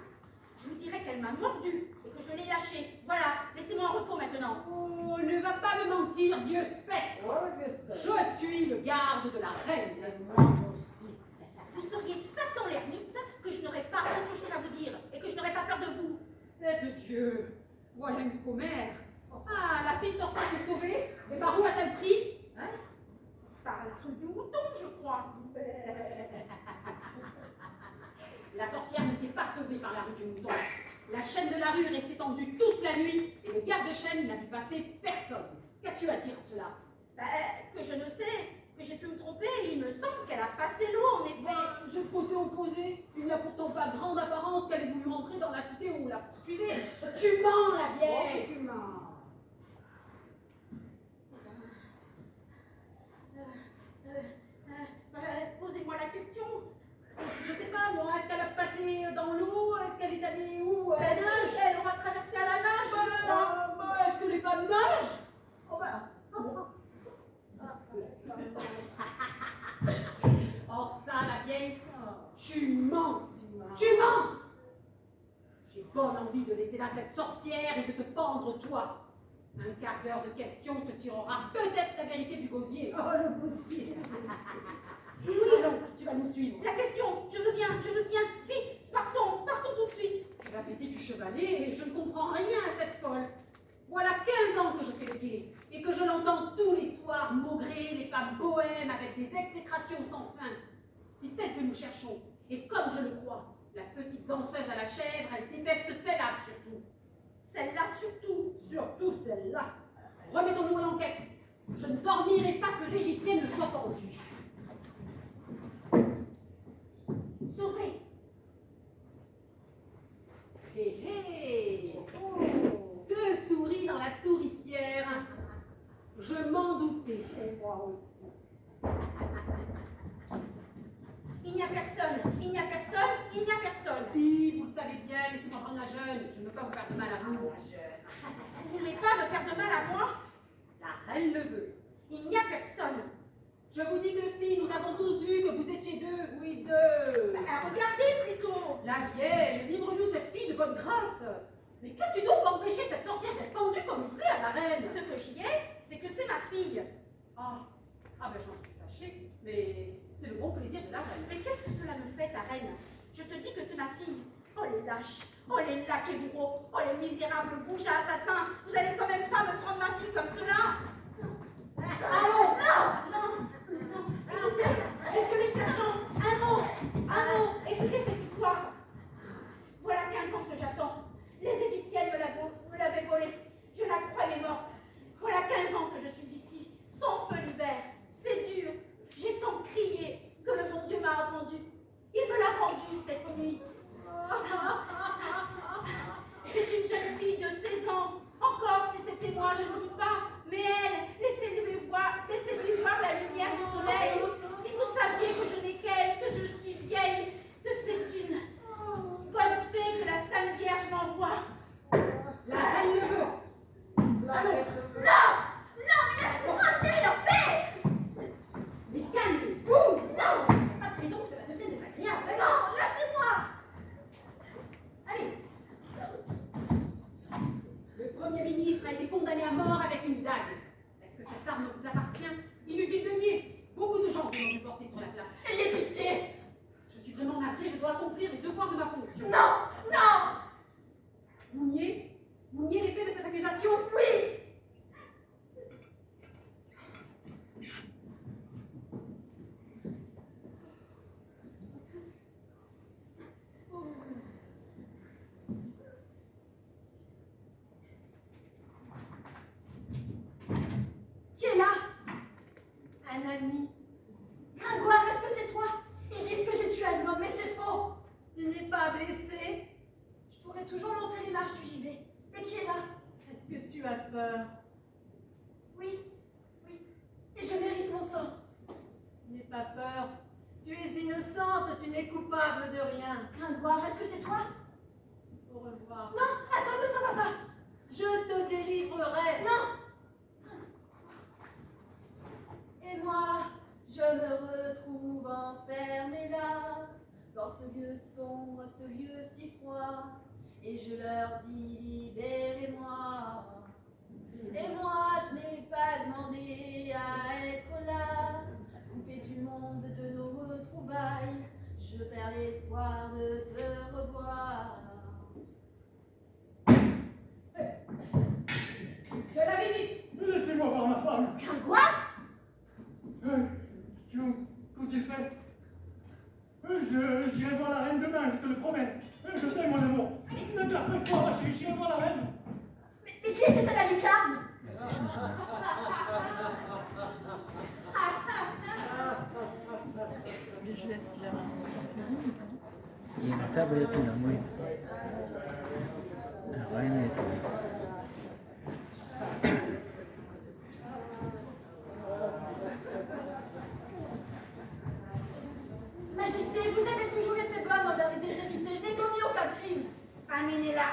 G: je vous dirai qu'elle m'a mordu et que je l'ai lâchée. Voilà, laissez-moi en repos maintenant.
D: Oh, ne va pas me mentir, vieux spectre.
C: Oh, j'espère.
D: Je suis le garde de la reine.
C: Et moi aussi.
G: Vous seriez Satan l'ermite que je n'aurais pas autre chose à vous dire et que je n'aurais pas peur de vous.
D: Tête de Dieu, voilà une commère. Ah, la fille sorcière s'est sauvée. Et par où a-t-elle pris?
G: Hein? Par la rue du Mouton, je crois.
D: La sorcière ne s'est pas sauvée par la rue du Mouton. La chaîne de la rue est restée tendue toute la nuit et le garde-chaîne n'a vu passer personne. Qu'as-tu à dire à cela?
G: Que je ne sais, que j'ai pu me tromper, il me semble qu'elle a passé l'eau en effet.
D: Ce côté opposé, il n'y a pourtant pas grande apparence qu'elle ait voulu rentrer dans la cité où on la poursuivait. Tu mens, la vieille, tu mens.
G: Posez-moi la question.
D: Je sais pas, moi, est-ce qu'elle a passé dans l'eau? Est-ce qu'elle est allée où?
G: Si, elle aura traversé à la nage, je crois.
D: Est-ce que les femmes nagent?
C: Oh, bah.
D: Or ça, la vieille, tu mens. Tu mens. J'ai bonne envie de laisser là cette sorcière et de te pendre toi. Un quart d'heure de questions te tirera peut-être la vérité du gosier.
C: Oh, le gosier.
D: Allons, tu vas nous suivre.
G: La question, je veux bien, vite, partons tout de suite.
D: La bêtise du chevalier, je ne comprends rien à cette folle. Voilà 15 ans que je fais le guet, et que je l'entends tous les soirs maugrer les femmes bohèmes avec des exécrations sans fin. C'est celle que nous cherchons, et comme je le crois, la petite danseuse à la chèvre, elle déteste celle-là surtout.
G: Celle-là surtout.
C: Surtout celle-là.
D: Remettons-nous à l'enquête. Je ne dormirai pas que l'Égyptienne ne soit pendue.
G: Sauvée.
D: Hé hé! Deux souris dans la souricière. Je m'en doutais.
C: Et moi aussi.
G: Il n'y a personne.
D: Si, vous le savez bien, laissez-moi prendre la jeune. Je ne veux pas vous faire de mal à vous.
G: Vous voulez pas me faire de mal à moi?
D: La reine le veut.
G: Il n'y a personne.
D: Je vous dis que si, nous avons tous vu que vous étiez deux.
C: Oui, deux.
G: Regardez plutôt.
D: La vieille, livre-nous cette fille de bonne grâce. Mais qu'as-tu donc empêché cette sorcière d'être pendue comme une plaie à la reine?
G: Ce que j'y ai, c'est que c'est ma fille.
D: Ah ben j'en suis fâchée, mais c'est le bon plaisir de la reine.
G: Mais qu'est-ce que cela me fait, ta reine?
B: Je te dis que c'est ma fille. Oh les lâches, oh les laquais bourreaux, oh les misérables bourgeois assassins. Vous allez quand même pas me prendre ma fille comme cela. Allons, non. Écoutez, messieurs les sergents, un mot, écoutez cette histoire. Voilà 15 ans que j'attends. Les Égyptiennes me l'avaient volée. Je la croyais morte. Voilà 15 ans que je suis ici, sans feu l'hiver. C'est dur. J'ai tant crié que le bon Dieu m'a entendu. Il me l'a rendue cette nuit. C'est une jeune fille de 16 ans. Encore si c'était moi, je ne dis pas. Mais elle, laissez-lui voir la lumière du soleil. Si vous saviez que je n'ai qu'elle, que je suis vieille, que c'est une bonne fée que la Sainte Vierge m'envoie. La reine le veut. Non, mais lâchez-moi, je n'ai rien fait. Mais calmez-vous. Non, à présent, cela devient désagréable. Non, lâchez-moi. Allez. Le Premier ministre a été condamné à mort avec une dague. Est-ce que cette arme vous appartient? Inutile de nier. Beaucoup de gens vont vous porter sur la place. Ayez pitié. Je suis vraiment navrée, je dois accomplir les devoirs de ma fonction. Non. Vous niez les faits de cette accusation? Oui. Qui est là?
G: Un ami.
B: Gringoire, est-ce que c'est toi? Ils disent que j'ai tué un homme, mais c'est faux.
G: Tu n'es pas blessé?
B: Je pourrais toujours monter les marches du gibet. Mais qui est là?
G: Est-ce que tu as peur?
B: Oui. Et je mérite mon sort.
G: N'aie pas peur. Tu es innocente, tu n'es coupable de rien.
B: Gringoire, est-ce que c'est toi?
G: Au revoir.
B: Non, attends, ne t'en vas pas.
G: Je te délivrerai.
B: Non. Et moi, je me retrouve enfermée là, dans ce lieu sombre, ce lieu si froid, et je leur dis libérez-moi. Et moi, je n'ai pas demandé à être là, coupé du monde de nos retrouvailles, je perds l'espoir de te revoir. De la visite.
A: Laissez-moi voir ma femme.
B: Gringoire?
A: Qu'ont-ils fait? J'irai voir la reine demain, je te le promets. Je t'aime, mon amour. Ne pleure pas fort, ma chérie, j'irai voir la reine.
B: Mais qui était à la lucarne?
H: Mais je laisse la
E: Y en la table de tu muy. La reina de tu.
B: Majesté, vous avez toujours été bonne envers les déshérités. Je n'ai commis aucun crime. Amenez-la.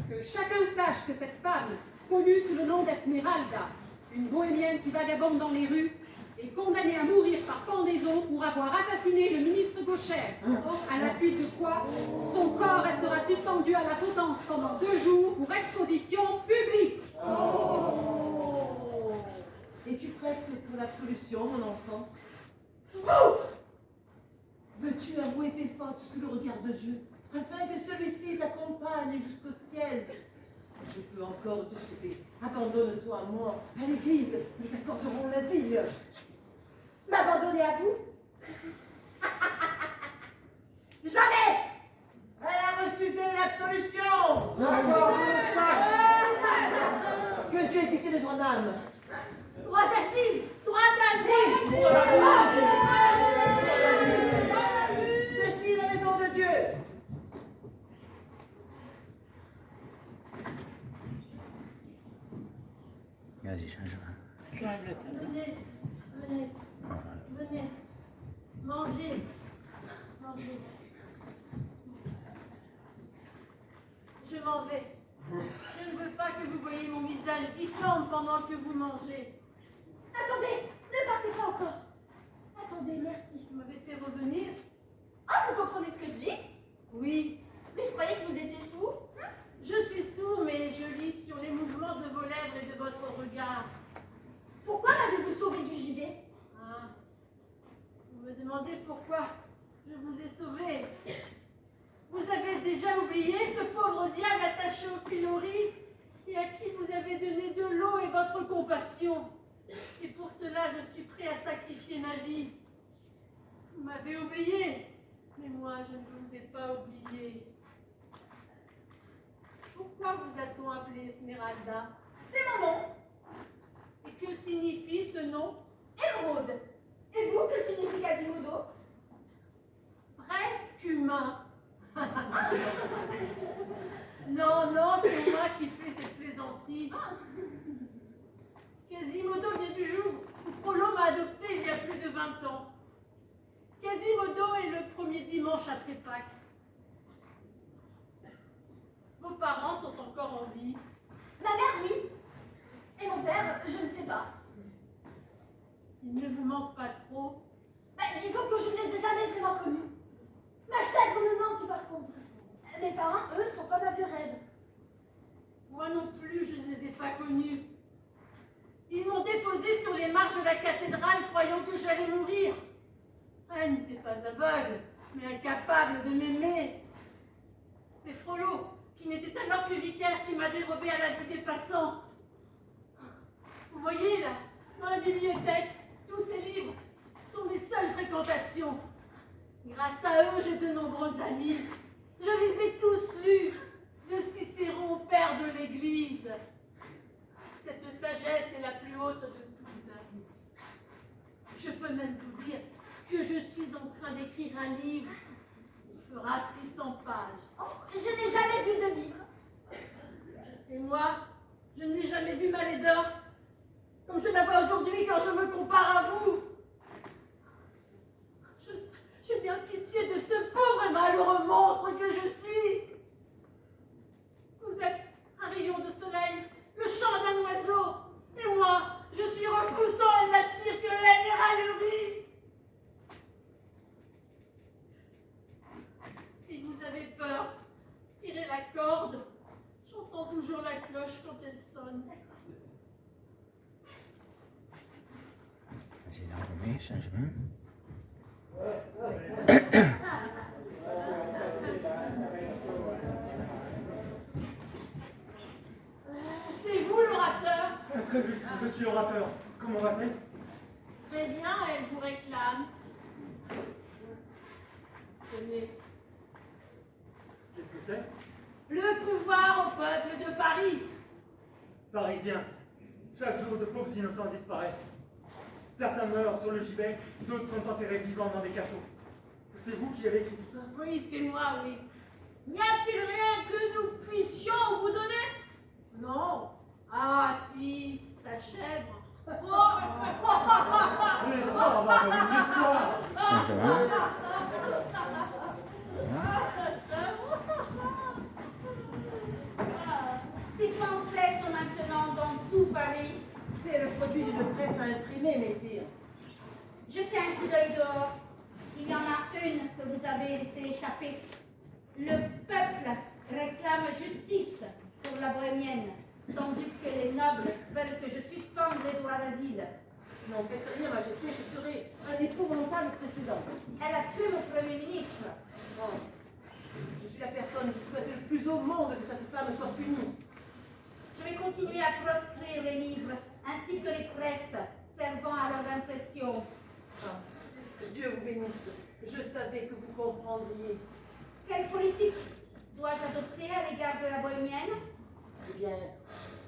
D: Que chacun sache que cette femme, connue sous le nom d'Esmeralda, une bohémienne qui vagabonde dans les rues, est condamnée à mourir par pendaison pour avoir assassiné le ministre Gaucher, à la suite de quoi son corps restera suspendu à la potence pendant 2 jours pour exposition publique.
C: Es-tu prête pour l'absolution, mon enfant? Veux-tu avouer tes fautes sous le regard de Dieu, afin que celui-ci t'accompagne jusqu'au ciel? Je peux encore te sauver. Abandonne-toi à moi, à l'église, nous t'accorderons l'asile.
B: M'abandonner à vous? Jamais!
C: Elle a refusé l'absolution! Accorde-le ça! Que Dieu ait pitié de ton âme!
B: Droit d'asile! Droit d'asile!
C: Ceci est la maison de Dieu!
E: Vas-y, change.
H: j'enlève la table.
G: Venez, venez, venez. Mangez. Mangez. Je m'en vais. Je ne veux pas que vous voyiez mon visage qui flambe pendant que vous mangez.
B: Attendez! Ne partez pas encore! Attendez, merci.
G: Vous m'avez fait revenir?
B: Ah, vous comprenez ce que je dis?
G: Oui.
B: Mais je croyais que vous étiez sourd.
G: Je suis sourd, mais je lis sur les mouvements de vos lèvres et demandez pourquoi je vous ai sauvé. Vous avez déjà oublié ce pauvre diable attaché au pilori et à qui vous avez donné de l'eau et votre compassion. Et pour cela, je suis prêt à sacrifier ma vie. Vous m'avez oublié, mais moi, je ne vous ai pas oublié. Pourquoi vous a-t-on appelé Esmeralda?
B: C'est mon nom,
G: Et que signifie ce nom?
B: Émeraude. Et vous, que signifie Quasimodo?
G: Presque humain. Non, non, c'est moi qui fais cette plaisanterie. Quasimodo vient du jour où Frollo m'a adopté il y a plus de 20 ans. Quasimodo est le premier dimanche après Pâques. Vos parents sont encore en vie.
B: Ma mère, oui. Et mon père, je ne sais pas.
G: Il ne vous manque pas trop.
B: Disons que je ne les ai jamais vraiment connus. Ma chèvre me manque par contre. Mes parents, eux, sont comme un vieux rêve.
G: Moi non plus, je ne les ai pas connus. Ils m'ont déposé sur les marches de la cathédrale croyant que j'allais mourir. Elle n'était pas aveugle, mais incapable de m'aimer. C'est Frollo, qui n'était alors que vicaire, qui m'a dérobé à la vue des passants. Vous voyez là, dans la bibliothèque, tous ces livres sont mes seules fréquentations. Grâce à eux, j'ai de nombreux amis. Je les ai tous lus, de Cicéron, père de l'Église. Cette sagesse est la plus haute de toutes. Je peux même vous dire que je suis en train d'écrire un livre qui fera 600 pages.
B: Oh, je n'ai jamais vu de livre.
G: Et moi, je n'ai jamais vu ma laideur comme je la vois aujourd'hui quand je me compare à vous. J'ai bien pitié de ce pauvre et malheureux monstre que je suis. Vous êtes un rayon de soleil, le chant d'un oiseau, et moi, je suis repoussant et n'attire que haine et raillerie. Si vous avez peur, tirez la corde. J'entends toujours la cloche quand elle sonne.
E: J'ai l'enlevé, changement.
G: C'est vous l'orateur?
A: Très juste, je suis l'orateur. Comment va-t-elle?
G: Très bien, elle vous réclame. Tenez.
A: Qu'est-ce que c'est?
G: Le pouvoir au peuple de Paris.
A: Parisiens. Chaque jour, de pauvres innocents disparaissent. Certains meurent sur le gibet, d'autres sont enterrés vivants dans des cachots. C'est vous qui avez écrit tout ça?
G: Oui, c'est moi, oui.
B: N'y a-t-il rien que nous puissions vous donner?
G: Non. Ah, si, sa chèvre.
A: L'espoir, maman, l'espoir!
E: Changement.
B: Ces pamphlets sont maintenant dans tout Paris.
C: C'est le produit d'une presse à imprimer, messire.
B: Jetez un coup d'œil dehors. Il y en a une que vous avez laissée échapper. Le peuple réclame justice pour la bohémienne, tandis que les nobles veulent que je suspende les droits d'asile.
C: Non, faites rien, Majesté, ce serait un épouvantable précédent.
B: Elle a tué mon Premier ministre.
C: Non. Je suis la personne qui souhaite le plus au monde que cette femme soit punie.
B: Je vais continuer à proscrire les livres, ainsi que les presses servant à leur impression.
C: Ah, que Dieu vous bénisse. Je savais que vous comprendriez.
B: Quelle politique dois-je adopter à l'égard de la bohémienne?
C: Eh bien,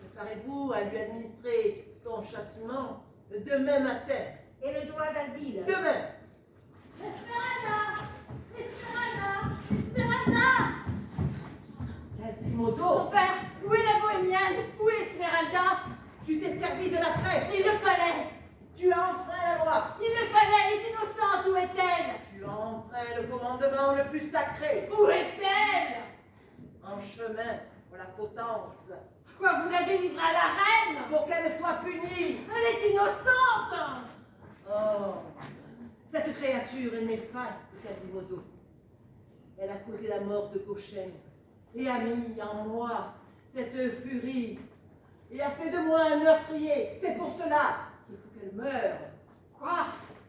C: préparez-vous à lui administrer son châtiment demain matin.
B: Et le droit d'asile?
C: Demain!
G: Esmeralda! Esmeralda! Esmeralda!
C: Quasimodo!
G: Mon père, où est la bohémienne? Où est Esmeralda?
C: Tu t'es servi de la presse!
G: Il le fallait!
C: Tu as enfreint la loi!
G: Il le fallait! Elle est innocente! Où est-elle?
C: Tu as enfreint le commandement le plus sacré!
G: Où est-elle?
C: En chemin pour la potence!
G: Quoi, vous l'avez livrée à la reine?
C: Pour qu'elle soit punie!
G: Elle est innocente!
C: Oh! Cette créature est néfaste, Quasimodo. Elle a causé la mort de Gauchen et a mis en moi cette furie et a fait de moi un meurtrier. C'est pour cela qu'il faut qu'elle meure.
G: Quoi?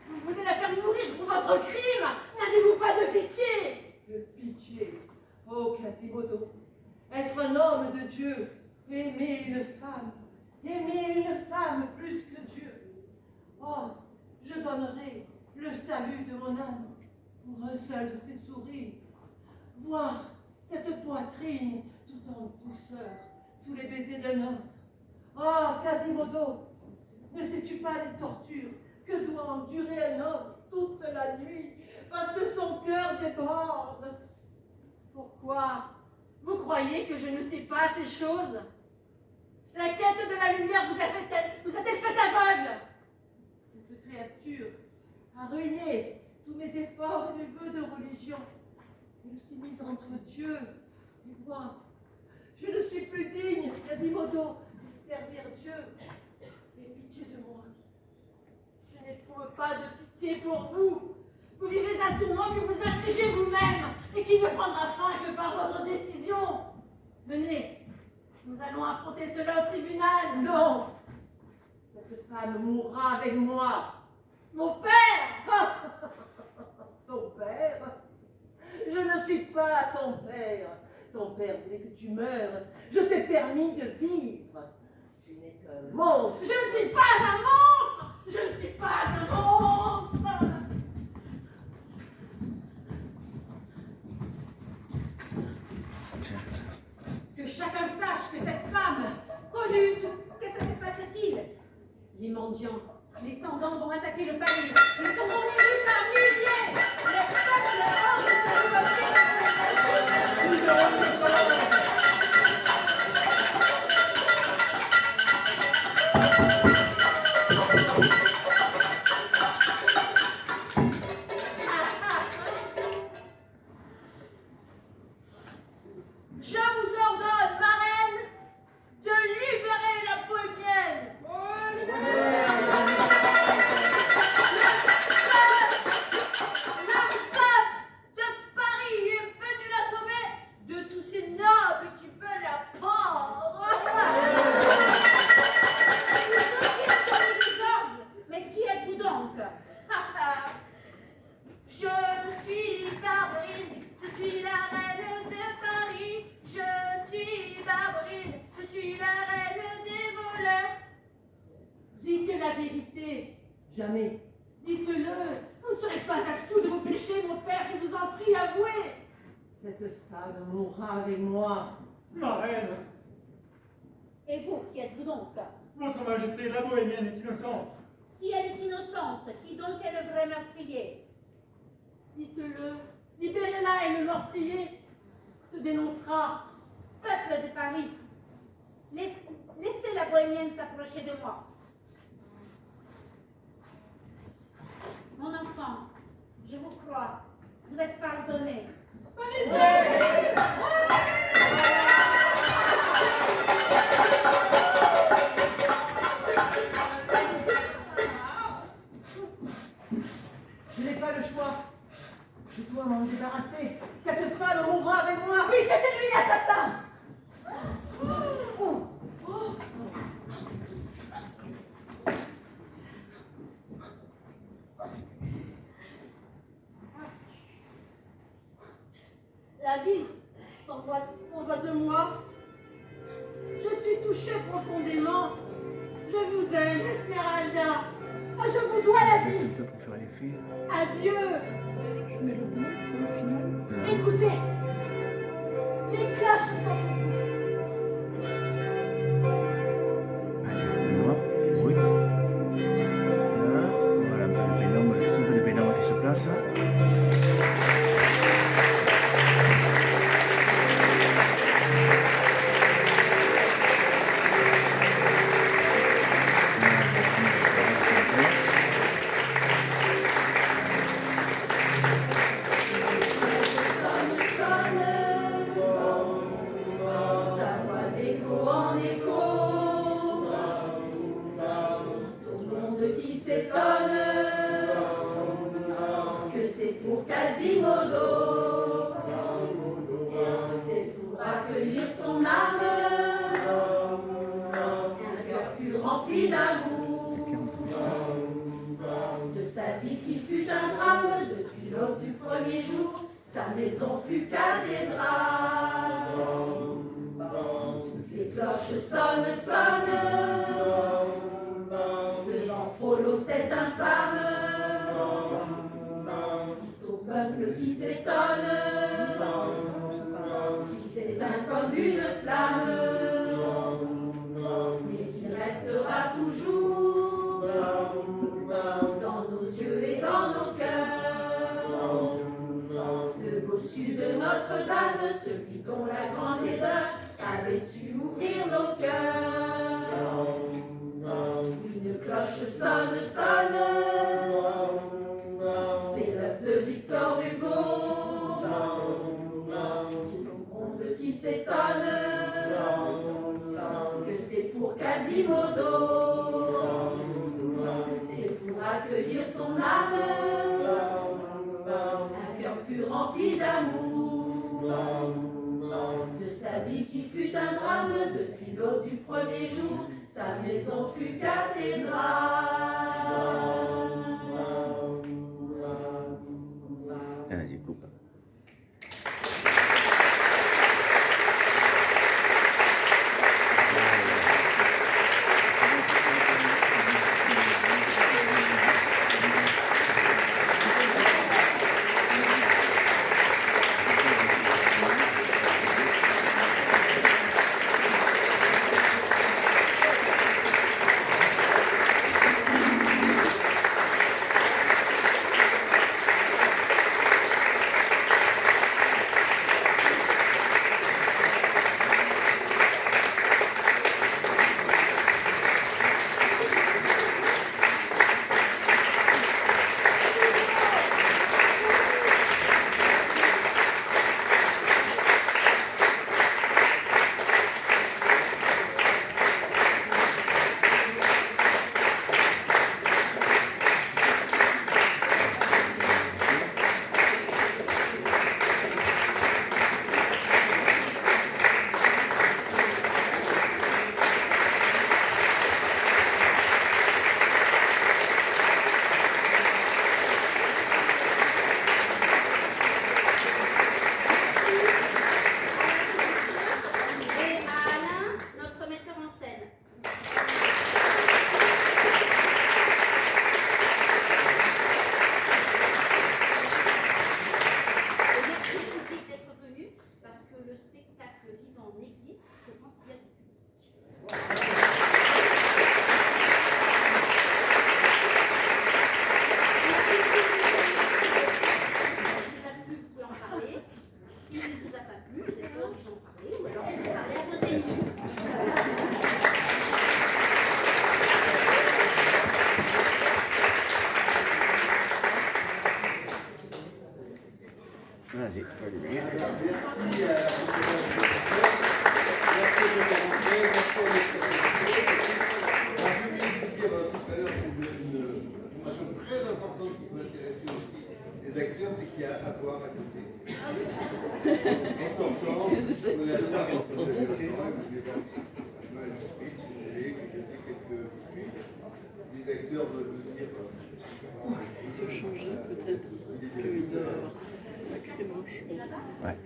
G: Vous voulez la faire mourir pour votre
C: Dieu, aimer une femme plus que Dieu. Oh, je donnerai le salut de mon âme pour un seul de ses sourires. Voir cette poitrine tout en douceur sous les baisers d'un autre. Oh, Quasimodo, ne sais-tu pas les tortures que doit endurer un homme toute la nuit parce que son cœur déborde?
G: Pourquoi? Vous croyez que je ne sais pas ces choses? La quête de la lumière vous a-t-elle fait aveugle?
C: Cette créature a ruiné tous mes efforts et mes vœux de religion. Je me suis mise entre Dieu et moi. Je ne suis plus digne, Quasimodo, de servir Dieu. Aie pitié de moi.
G: Je n'éprouve pas de pitié pour vous. Vous vivez un tourment que vous infligez vous-même et qui ne prendra fin que par votre décision. Venez, nous allons affronter cela au tribunal.
C: Non! Cette femme mourra avec moi.
G: Mon père!
C: Ton père? Je ne suis pas ton père. Ton père voulait que tu meures. Je t'ai permis de vivre. Tu n'es qu'un monstre.
G: Je ne suis pas un monstre! Je ne suis pas un monstre!
D: Que chacun sache que cette femme connue, que ça se passe-t-il? Les mendiants, les sans-dents vont attaquer le palais. Ils sont venus par milliers. Les peuples hors de se
B: Je vous ordonne, ma reine, de libérer la bohémienne. Le pape de Paris est venu la sauver de tous ces nobles qui veulent la prendre. Mais qui êtes-vous donc? Je suis Barberine, je suis la reine de Paris. Je suis Barberine, je suis la reine des voleurs.
G: Dites la vérité.
C: Jamais.
G: Dites-le. Vous ne serez pas absous de vos péchés, mon père, je vous en prie, avouez.
C: Cette femme mourra avec moi.
A: Ma reine,
B: Et vous, qui êtes-vous donc?
A: votre majesté, la bohémienne est innocente.
B: Si elle est innocente, qui donc est le vrai meurtrier?
G: Dites-le. Libérez-la et le meurtrier se dénoncera.
B: Peuple de Paris, laissez la bohémienne s'approcher de moi. Mon enfant, je vous crois, vous êtes pardonné.
C: Je n'ai pas le choix. Je dois m'en débarrasser. Cette femme mourra avec moi.
B: Oui, c'était lui l'assassin.
G: La vie s'en va de moi. Je suis touchée profondément. Je vous aime, Esmeralda.
B: Oh, je vous dois la vie.
E: C'est pour faire les filles.
G: Adieu.
B: Écoutez, les cloches sont pour vous.
E: Allez, le noir, brut. Là, voilà un peu de pénombre, juste un peu de pénombre qui se place.
B: Sa voix d'écho en écho, tout le monde qui s'étonne que c'est pour Quasimodo, c'est pour accueillir son âme, un cœur pur rempli d'amour, de sa vie qui fut un drame depuis l'aube du premier jour. Sa maison fut cathédrale. Toutes cloche sonne, sonne. Devant Frollo, c'est infâme. C'est au peuple qui s'étonne, qui s'éteint comme une flamme, mais qui restera toujours dans nos yeux et dans nos cœurs. Le bossu de Notre-Dame, celui dont la grande laideur avait su ouvrir nos cœurs. Une cloche sonne, sonne, c'est l'œuvre de Victor Hugo. C'est au monde qui s'étonne que c'est pour Quasimodo, c'est pour accueillir son âme, un cœur pur rempli d'amour, de sa vie qui fut un drame. Depuis l'aube du premier jour, sa maison fut cathédrale.
E: Ah, vas-y, coupe. Vas-y, allumez.
J: Très importante qui m'intéresse aussi, les acteurs, c'est qu'il y a à boire à côté. En sortant, on a les acteurs veulent venir
H: se changer peut-être, parce qu'il doit avoir sacrément chaud.
E: Ouais.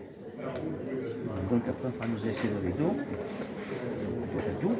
E: Donc après, on fera nous essayer le rideau. Tout.